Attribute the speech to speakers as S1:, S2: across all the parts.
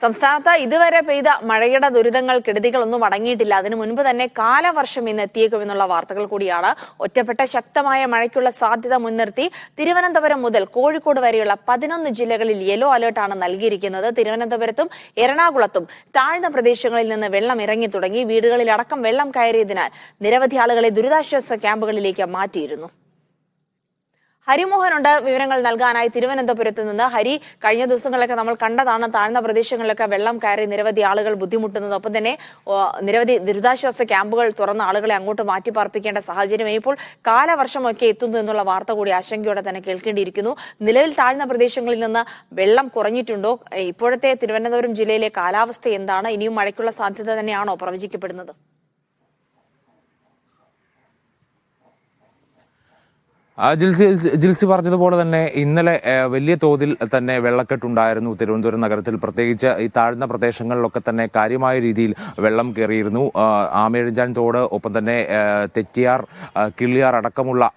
S1: സംസ്ഥാനത്ത് ഇതുവരെ പെയ്ത മഴയുടെ ദുരിതങ്ങൾ കെടുതികളൊന്നും അടങ്ങിയിട്ടില്ല. അതിനു മുൻപ് തന്നെ കാലവർഷം ഇന്ന് എത്തിയേക്കുമെന്നുള്ള വാർത്തകൾ കൂടിയാണ്. ഒറ്റപ്പെട്ട ശക്തമായ മഴയ്ക്കുള്ള സാധ്യത മുൻനിർത്തി തിരുവനന്തപുരം മുതൽ കോഴിക്കോട് വരെയുള്ള 11 ജില്ലകളിൽ യെല്ലോ അലർട്ടാണ് നൽകിയിരിക്കുന്നത്. തിരുവനന്തപുരത്തും എറണാകുളത്തും താഴ്ന്ന പ്രദേശങ്ങളിൽ നിന്ന് വെള്ളം ഇറങ്ങി തുടങ്ങി. വീടുകളിലടക്കം വെള്ളം കയറിയതിനാൽ നിരവധി ആളുകളെ ദുരിതാശ്വാസ ക്യാമ്പുകളിലേക്ക് മാറ്റിയിരുന്നു. ഹരിമോഹനുണ്ട് വിവരങ്ങൾ നൽകാനായി തിരുവനന്തപുരത്ത് നിന്ന്. ഹരി, കഴിഞ്ഞ ദിവസങ്ങളിലൊക്കെ നമ്മൾ കണ്ടതാണ് താഴ്ന്ന പ്രദേശങ്ങളിലൊക്കെ വെള്ളം കയറി നിരവധി ആളുകൾ ബുദ്ധിമുട്ടുന്നത്. ഒപ്പം തന്നെ നിരവധി ദുരിതാശ്വാസ ക്യാമ്പുകൾ തുറന്ന ആളുകളെ അങ്ങോട്ട് മാറ്റിപ്പാർപ്പിക്കേണ്ട സാഹചര്യം ഇപ്പോൾ കാലവർഷമൊക്കെ എത്തുന്നു എന്നുള്ള വാർത്ത കൂടി ആശങ്കയോടെ തന്നെ കേൾക്കേണ്ടിയിരിക്കുന്നു. നിലവിൽ താഴ്ന്ന പ്രദേശങ്ങളിൽ നിന്ന് വെള്ളം കുറഞ്ഞിട്ടുണ്ടോ? ഇപ്പോഴത്തെ തിരുവനന്തപുരം ജില്ലയിലെ കാലാവസ്ഥ എന്താണ്? ഇനിയും മഴയ്ക്കുള്ള സാധ്യത തന്നെയാണോ പ്രവചിക്കപ്പെടുന്നത്?
S2: ജിൽസി പറഞ്ഞതുപോലെ തന്നെ ഇന്നലെ വലിയ തോതിൽ തന്നെ വെള്ളക്കെട്ടുണ്ടായിരുന്നു തിരുവനന്തപുരം നഗരത്തിൽ. പ്രത്യേകിച്ച് ഈ താഴ്ന്ന പ്രദേശങ്ങളിലൊക്കെ തന്നെ കാര്യമായ രീതിയിൽ വെള്ളം കയറിയിരുന്നു. ആമേഴഞ്ചാൻ തോട്, ഒപ്പം തന്നെ തെറ്റിയാർ, കിള്ളിയാർ അടക്കമുള്ള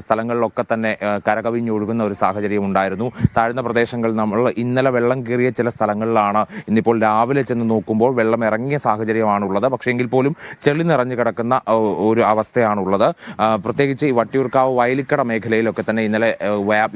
S2: സ്ഥലങ്ങളിലൊക്കെ തന്നെ കരകവിഞ്ഞൊഴുകുന്ന ഒരു സാഹചര്യം ഉണ്ടായിരുന്നു. താഴ്ന്ന പ്രദേശങ്ങളിൽ നമ്മൾ ഇന്നലെ വെള്ളം കയറിയ ചില സ്ഥലങ്ങളിലാണ് ഇന്നിപ്പോൾ രാവിലെ ചെന്ന് നോക്കുമ്പോൾ വെള്ളം ഇറങ്ങിയ സാഹചര്യമാണുള്ളത്. പക്ഷേ എങ്കിൽ പോലും ചെളി നിറഞ്ഞു കിടക്കുന്ന ഒരു അവസ്ഥയാണുള്ളത്. പ്രത്യേകിച്ച് വട്ടിയൂർക്കാവ് വയലിക്കട മേഖലയിലൊക്കെ തന്നെ ഇന്നലെ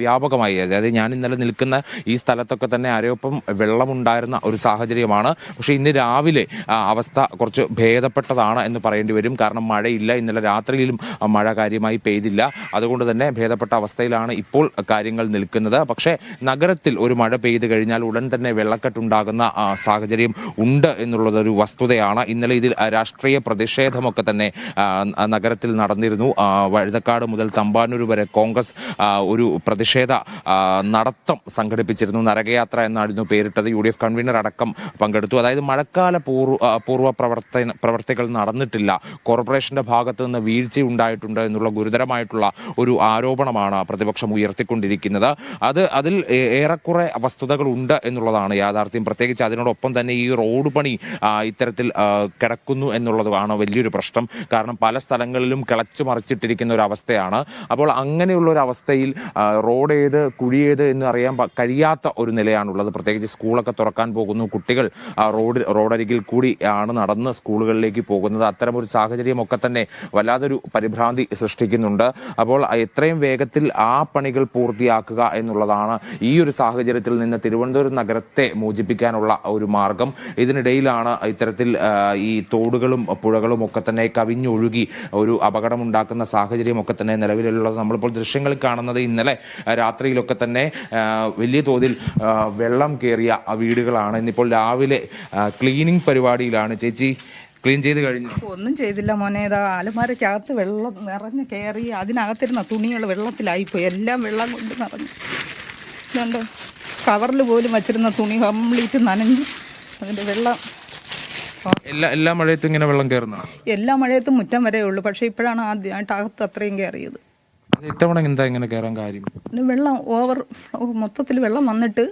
S2: വ്യാപകമായി, അതായത് ഞാൻ ഇന്നലെ നിൽക്കുന്ന ഈ സ്ഥലത്തൊക്കെ തന്നെ അരയൊപ്പം വെള്ളമുണ്ടായിരുന്ന ഒരു സാഹചര്യമാണ്. പക്ഷേ ഇന്ന് രാവിലെ അവസ്ഥ കുറച്ച് ഭേദപ്പെട്ടതാണ് എന്ന് പറയേണ്ടി വരും. കാരണം മഴയില്ല, ഇന്നലെ രാത്രിയിലും മഴ കാര്യമായി പെയ്തില്ല. അതുകൊണ്ട് തന്നെ ഭേദപ്പെട്ട അവസ്ഥയിലാണ് ഇപ്പോൾ കാര്യങ്ങൾ നിൽക്കുന്നത്. പക്ഷേ നഗരത്തിൽ ഒരു മഴ പെയ്തു കഴിഞ്ഞാൽ ഉടൻ തന്നെ വെള്ളക്കെട്ടുണ്ടാകുന്ന സാഹചര്യം ഉണ്ട് എന്നുള്ളതൊരു വസ്തുതയാണ്. ഇന്നലെ ഇതിൽ രാഷ്ട്രീയ പ്രതിഷേധമൊക്കെ തന്നെ നഗരത്തിൽ നടന്നിരുന്നു. വഴുതക്കാട് മുതൽ തമ്പാനൂർ വരെ കോൺഗ്രസ് ഒരു പ്രതിഷേധ നടത്തം സംഘടിപ്പിച്ചിരുന്നു. നരകയാത്ര എന്നായിരുന്നു പേരിട്ടത്. UDF കൺവീനർ അടക്കം പങ്കെടുത്തു. അതായത് മഴക്കാല പൂർവ്വ പ്രവർത്തികൾ നടന്നിട്ടില്ല, കോർപ്പറേഷന്റെ ഭാഗത്തു നിന്ന് വീഴ്ച ഉണ്ടായിട്ടുണ്ട് എന്നുള്ള ഗുരുതരമായിട്ടുള്ള ഒരു ആരോപണമാണ് പ്രതിപക്ഷം ഉയർത്തിക്കൊണ്ടിരിക്കുന്നത്. അതിൽ ഏറെക്കുറെ വസ്തുതകൾ ഉണ്ട് എന്നുള്ളതാണ് യാഥാർത്ഥ്യം. പ്രത്യേകിച്ച് അതിനോടൊപ്പം തന്നെ ഈ റോഡ് പണി ഇത്തരത്തിൽ കിടക്കുന്നു എന്നുള്ളതാണ് വലിയൊരു പ്രശ്നം. കാരണം പല സ്ഥലങ്ങളിലും കിളച്ചു മറിച്ചിട്ടിരിക്കുന്ന ഒരു അവസ്ഥയാണ്. അപ്പോൾ അങ്ങനെയുള്ള ഒരു അവസ്ഥയിൽ റോഡ് ഏത് കുഴി ഏത് എന്ന് അറിയാൻ കഴിയാത്ത ഒരു നിലയാണുള്ളത്. പ്രത്യേകിച്ച് സ്കൂളൊക്കെ തുറക്കാൻ പോകുന്നു, കുട്ടികൾ റോഡരികിൽ കൂടി ആണ് നടന്ന് സ്കൂളുകളിലേക്ക് പോകുന്നത്. അത്തരമൊരു സാഹചര്യമൊക്കെ തന്നെ വല്ലാതൊരു പരിഭ്രാന്തി സൃഷ്ടിക്കുന്നുണ്ട്. അപ്പോൾ എത്രയും വേഗത്തിൽ ആ പണികൾ പൂർത്തിയാക്കുക എന്നുള്ളതാണ് ഈ ഒരു സാഹചര്യത്തിൽ നിന്ന് തിരുവനന്തപുരം നഗരത്തെ മോചിപ്പിക്കാനുള്ള ഒരു മാർഗം. ഇതിനിടയിലാണ് ഇത്തരത്തിൽ ഈ തോടുകളും പുഴകളും ഒക്കെ തന്നെ കവിഞ്ഞൊഴുകി ഒരു അപകടമുണ്ടാക്കുന്ന സാഹചര്യം ഒക്കെ തന്നെ നിലവിലുള്ളത്. നമ്മളിപ്പോൾ ദൃശ്യങ്ങളിൽ കാണുന്നത് ഇന്നലെ രാത്രിയിലൊക്കെ തന്നെ വലിയ തോതിൽ വെള്ളം കയറിയ വീടുകളാണ്. ഇന്നിപ്പോൾ രാവിലെ ക്ലീനിങ് പരിപാടിയിലാണ്. ചേച്ചി, ക്ലീൻ ചെയ്ത് കഴിഞ്ഞു?
S3: ഒന്നും ചെയ്തില്ല മോനെ. അലമാരക്കകത്ത് വെള്ളം നിറഞ്ഞ് കയറി, അതിനകത്തിരുന്ന തുണികൾ വെള്ളത്തിലായിപ്പോയി. എല്ലാം വെള്ളം കൊണ്ട് നിറഞ്ഞു. ഇതുണ്ട്, കവറിൽ പോലും വച്ചിരുന്ന തുണി കംപ്ലീറ്റ് നനഞ്ഞു. അതിൻ്റെ വെള്ളം
S2: എല്ലാ മഴയത്തും ഇങ്ങനെ വെള്ളം കയറുന്ന? എല്ലാ
S3: മഴയത്തും മുറ്റം വരെ ഉള്ളൂ. പക്ഷെ ഇപ്പോഴാണ് ആദ്യമായിട്ട് അകത്ത് അത്രയും കയറിയത്.
S2: ഇത്തവണ എന്താ ഇങ്ങനെ കയറാൻ കാര്യം?
S3: വെള്ളം മൊത്തത്തിൽ വെള്ളം വന്നിട്ട്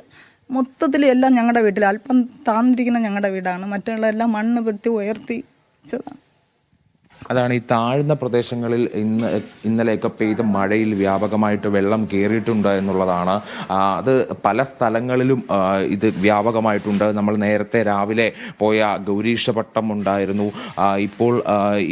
S3: മൊത്തത്തിൽ എല്ലാം ഞങ്ങളുടെ വീട്ടിൽ, അല്പം താന്നിരിക്കുന്ന ഞങ്ങളുടെ വീടാണ്. മറ്റുള്ള എല്ലാം മണ്ണ് പെടുത്തി ഉയർത്തി വെച്ചതാണ്.
S2: അതാണ് ഈ താഴ്ന്ന പ്രദേശങ്ങളിൽ ഇന്നലെയൊക്കെ പെയ്ത മഴയിൽ വ്യാപകമായിട്ട് വെള്ളം കയറിയിട്ടുണ്ട് എന്നുള്ളതാണ്. അത് പല സ്ഥലങ്ങളിലും ഇത് വ്യാപകമായിട്ടുണ്ട്. നമ്മൾ നേരത്തെ രാവിലെ പോയ ഗൗരീശപട്ടം ഉണ്ടായിരുന്നു. ഇപ്പോൾ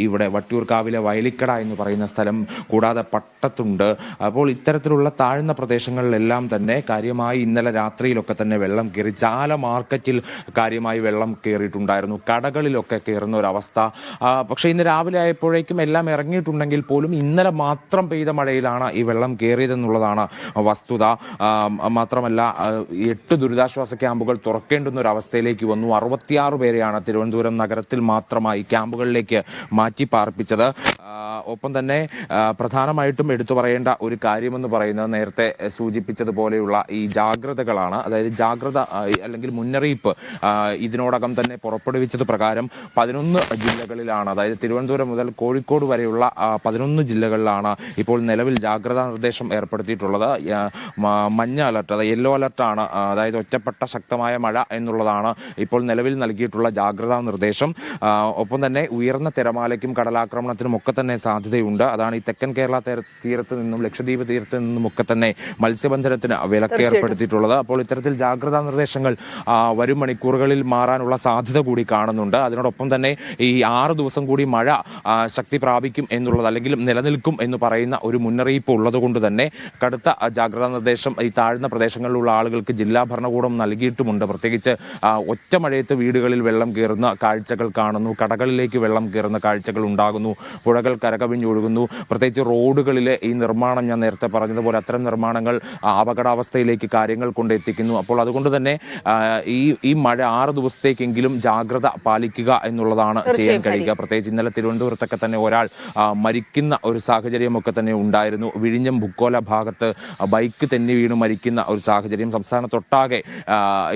S2: ഇവിടെ വട്ടിയൂർക്കാവിലെ വയലിക്കട എന്ന് പറയുന്ന സ്ഥലം, കൂടാതെ പട്ടത്തുണ്ട്. അപ്പോൾ ഇത്തരത്തിലുള്ള താഴ്ന്ന പ്രദേശങ്ങളിലെല്ലാം തന്നെ കാര്യമായി ഇന്നലെ രാത്രിയിലൊക്കെ തന്നെ വെള്ളം കയറി. ചാല മാർക്കറ്റിൽ കാര്യമായി വെള്ളം കയറിയിട്ടുണ്ടായിരുന്നു. കടകളിലൊക്കെ കയറുന്ന ഒരവസ്ഥ. പക്ഷേ ഇന്ന് രാവിലെ ആയപ്പോഴേക്കും എല്ലാം ഇറങ്ങിയിട്ടുണ്ടെങ്കിൽ പോലും ഇന്നലെ മാത്രം പെയ്ത മഴയിലാണ് ഈ വെള്ളം കയറിയതെന്നുള്ളതാണ് വസ്തുത. മാത്രമല്ല 8 ദുരിതാശ്വാസ ക്യാമ്പുകൾ തുറക്കേണ്ടുന്ന ഒരു അവസ്ഥയിലേക്ക് വന്നു. 66 പേരെയാണ് തിരുവനന്തപുരം നഗരത്തിൽ മാത്രമായി ക്യാമ്പുകളിലേക്ക് മാറ്റി പാർപ്പിച്ചത്. ഒപ്പം തന്നെ പ്രധാനമായിട്ടും എടുത്തു പറയേണ്ട ഒരു കാര്യമെന്ന് പറയുന്നത് നേരത്തെ സൂചിപ്പിച്ചതുപോലെയുള്ള ഈ ജാഗ്രതകളാണ്. അതായത് ജാഗ്രത അല്ലെങ്കിൽ മുന്നറിയിപ്പ് ഇതിനോടകം തന്നെ പുറപ്പെടുവിച്ചത് പ്രകാരം 11 ജില്ലകളിലാണ്, അതായത് തിരുവനന്തപുരം മുതൽ കോഴിക്കോട് വരെയുള്ള 11 ജില്ലകളിലാണ് ഇപ്പോൾ നിലവിൽ ജാഗ്രതാ നിർദ്ദേശം ഏർപ്പെടുത്തിയിട്ടുള്ളത്. മഞ്ഞ അലർട്ട്, അതായത് യെല്ലോ അലർട്ടാണ്. അതായത് ഒറ്റപ്പെട്ട ശക്തമായ മഴ എന്നുള്ളതാണ് ഇപ്പോൾ നിലവിൽ നൽകിയിട്ടുള്ള ജാഗ്രതാ നിർദ്ദേശം. ഒപ്പം തന്നെ ഉയർന്ന തിരമാലയ്ക്കും കടലാക്രമണത്തിനും ഒക്കെ തന്നെ സാധ്യതയുണ്ട്. അതാണ് ഈ തെക്കൻ കേരള തീരത്ത് നിന്നും ലക്ഷദ്വീപ് തീരത്ത് നിന്നുമൊക്കെ തന്നെ മത്സ്യബന്ധനത്തിന് വിലക്ക് ഏർപ്പെടുത്തിയിട്ടുള്ളത്. അപ്പോൾ ഇത്തരത്തിൽ ജാഗ്രതാ നിർദ്ദേശങ്ങൾ വരും മണിക്കൂറുകളിൽ മാറാനുള്ള സാധ്യത കൂടി കാണുന്നുണ്ട്. അതിനോടൊപ്പം തന്നെ ഈ 6 ദിവസം കൂടി മഴ ശക്തി പ്രാപിക്കും എന്നുള്ളത് അല്ലെങ്കിൽ നിലനിൽക്കും എന്ന് പറയുന്ന ഒരു മുന്നറിയിപ്പ് ഉള്ളതുകൊണ്ട് തന്നെ കടുത്ത ജാഗ്രതാ നിർദ്ദേശം ഈ താഴ്ന്ന പ്രദേശങ്ങളിലുള്ള ആളുകൾക്ക് ജില്ലാ ഭരണകൂടം നൽകിയിട്ടുമുണ്ട്. പ്രത്യേകിച്ച് ഒറ്റ മഴയത്ത് വീടുകളിൽ വെള്ളം കയറുന്ന കാഴ്ചകൾ കാണുന്നു, കടകളിലേക്ക് വെള്ളം കയറുന്ന കാഴ്ചകൾ ഉണ്ടാകുന്നു, പുഴകൾ കരകവിഞ്ഞൊഴുകുന്നു. പ്രത്യേകിച്ച് റോഡുകളിലെ ഈ നിർമ്മാണം, ഞാൻ നേരത്തെ പറഞ്ഞതുപോലെ അത്തരം നിർമ്മാണങ്ങൾ അപകടാവസ്ഥയിലേക്ക് കാര്യങ്ങൾ കൊണ്ടെത്തിക്കുന്നു. അപ്പോൾ അതുകൊണ്ട് തന്നെ ഈ മഴ 6 ദിവസത്തേക്കെങ്കിലും ജാഗ്രത പാലിക്കുക എന്നുള്ളതാണ് ചെയ്യാൻ കഴിയുക. പ്രത്യേകിച്ച് ഇന്നലെ തിരുവനന്തപുരത്തൊക്കെ തന്നെ ഒരാൾ മരിക്കുന്ന ഒരു സാഹചര്യമൊക്കെ തന്നെ ഉണ്ടായിരുന്നു. വിഴിഞ്ഞം ബുക്കോല ഭാഗത്ത് ബൈക്ക് തെന്നി വീണ് മരിക്കുന്ന ഒരു സാഹചര്യം. സംസ്ഥാനത്തൊട്ടാകെ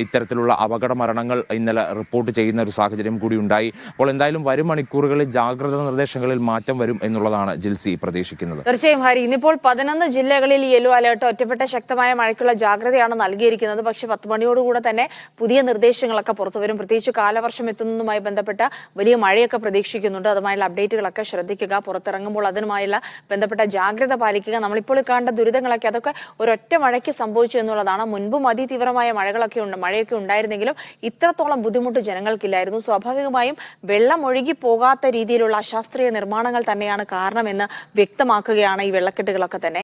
S2: ഇത്തരത്തിലുള്ള അപകട മരണങ്ങൾ ഇന്നലെ റിപ്പോർട്ട് ചെയ്യുന്ന ഒരു സാഹചര്യം കൂടി ഉണ്ടായി. അപ്പോൾ എന്തായാലും വരും മണിക്കൂറുകളിൽ ജാഗ്രതാ നിർദ്ദേശങ്ങളിൽ മാറ്റം വരും എന്നുള്ളതാണ് ജിൽസി പ്രതീക്ഷിക്കുന്നത്.
S1: തീർച്ചയായും ഹരി, ഇന്നിപ്പോൾ 11 ജില്ലകളിൽ യെല്ലോ അലേർട്ട്, ഒറ്റപ്പെട്ട ശക്തമായ മഴയ്ക്കുള്ള ജാഗ്രതയാണ് നൽകിയിരിക്കുന്നത്. പക്ഷെ 10 മണിയോടുകൂടെ തന്നെ പുതിയ നിർദ്ദേശങ്ങളൊക്കെ പുറത്തുവരും. പ്രത്യേകിച്ച് കാലവർഷം എത്തുന്നതുമായി ബന്ധപ്പെട്ട വലിയ മഴയൊക്കെ പ്രതീക്ഷിക്കുന്നുണ്ട്. അതുമായുള്ള അപ്ഡേറ്റുകളൊക്കെ ശ്രദ്ധിക്കുക. പുറത്തിറങ്ങുമ്പോൾ അതിനുമായുള്ള ബന്ധപ്പെട്ട ജാഗ്രത പാലിക്കുക. നമ്മളിപ്പോൾ കണ്ട ദുരിതങ്ങളൊക്കെ അതൊക്കെ ഒരൊറ്റ മഴയ്ക്ക് സംഭവിച്ചു എന്നുള്ളതാണ്. മുൻപും അതിതീവ്രമായ മഴയൊക്കെ ഉണ്ടായിരുന്നെങ്കിലും ഇത്രത്തോളം ബുദ്ധിമുട്ട് ജനങ്ങൾക്കില്ലായിരുന്നു. സ്വാഭാവികമായും വെള്ളം ഒഴുകി പോകാത്ത രീതിയിലുള്ള അശാസ്ത്രീയ നിർമ്മാണങ്ങൾ തന്നെയാണ് കാരണമെന്ന് വ്യക്തമാക്കുകയാണ് ഈ വെള്ളക്കെട്ടുകളൊക്കെ തന്നെ.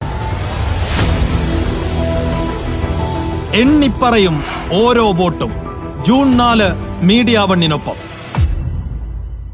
S4: എണ്ണിപ്പറയും ഓരോ വോട്ടും. June 4 media 1-നൊപ്പം.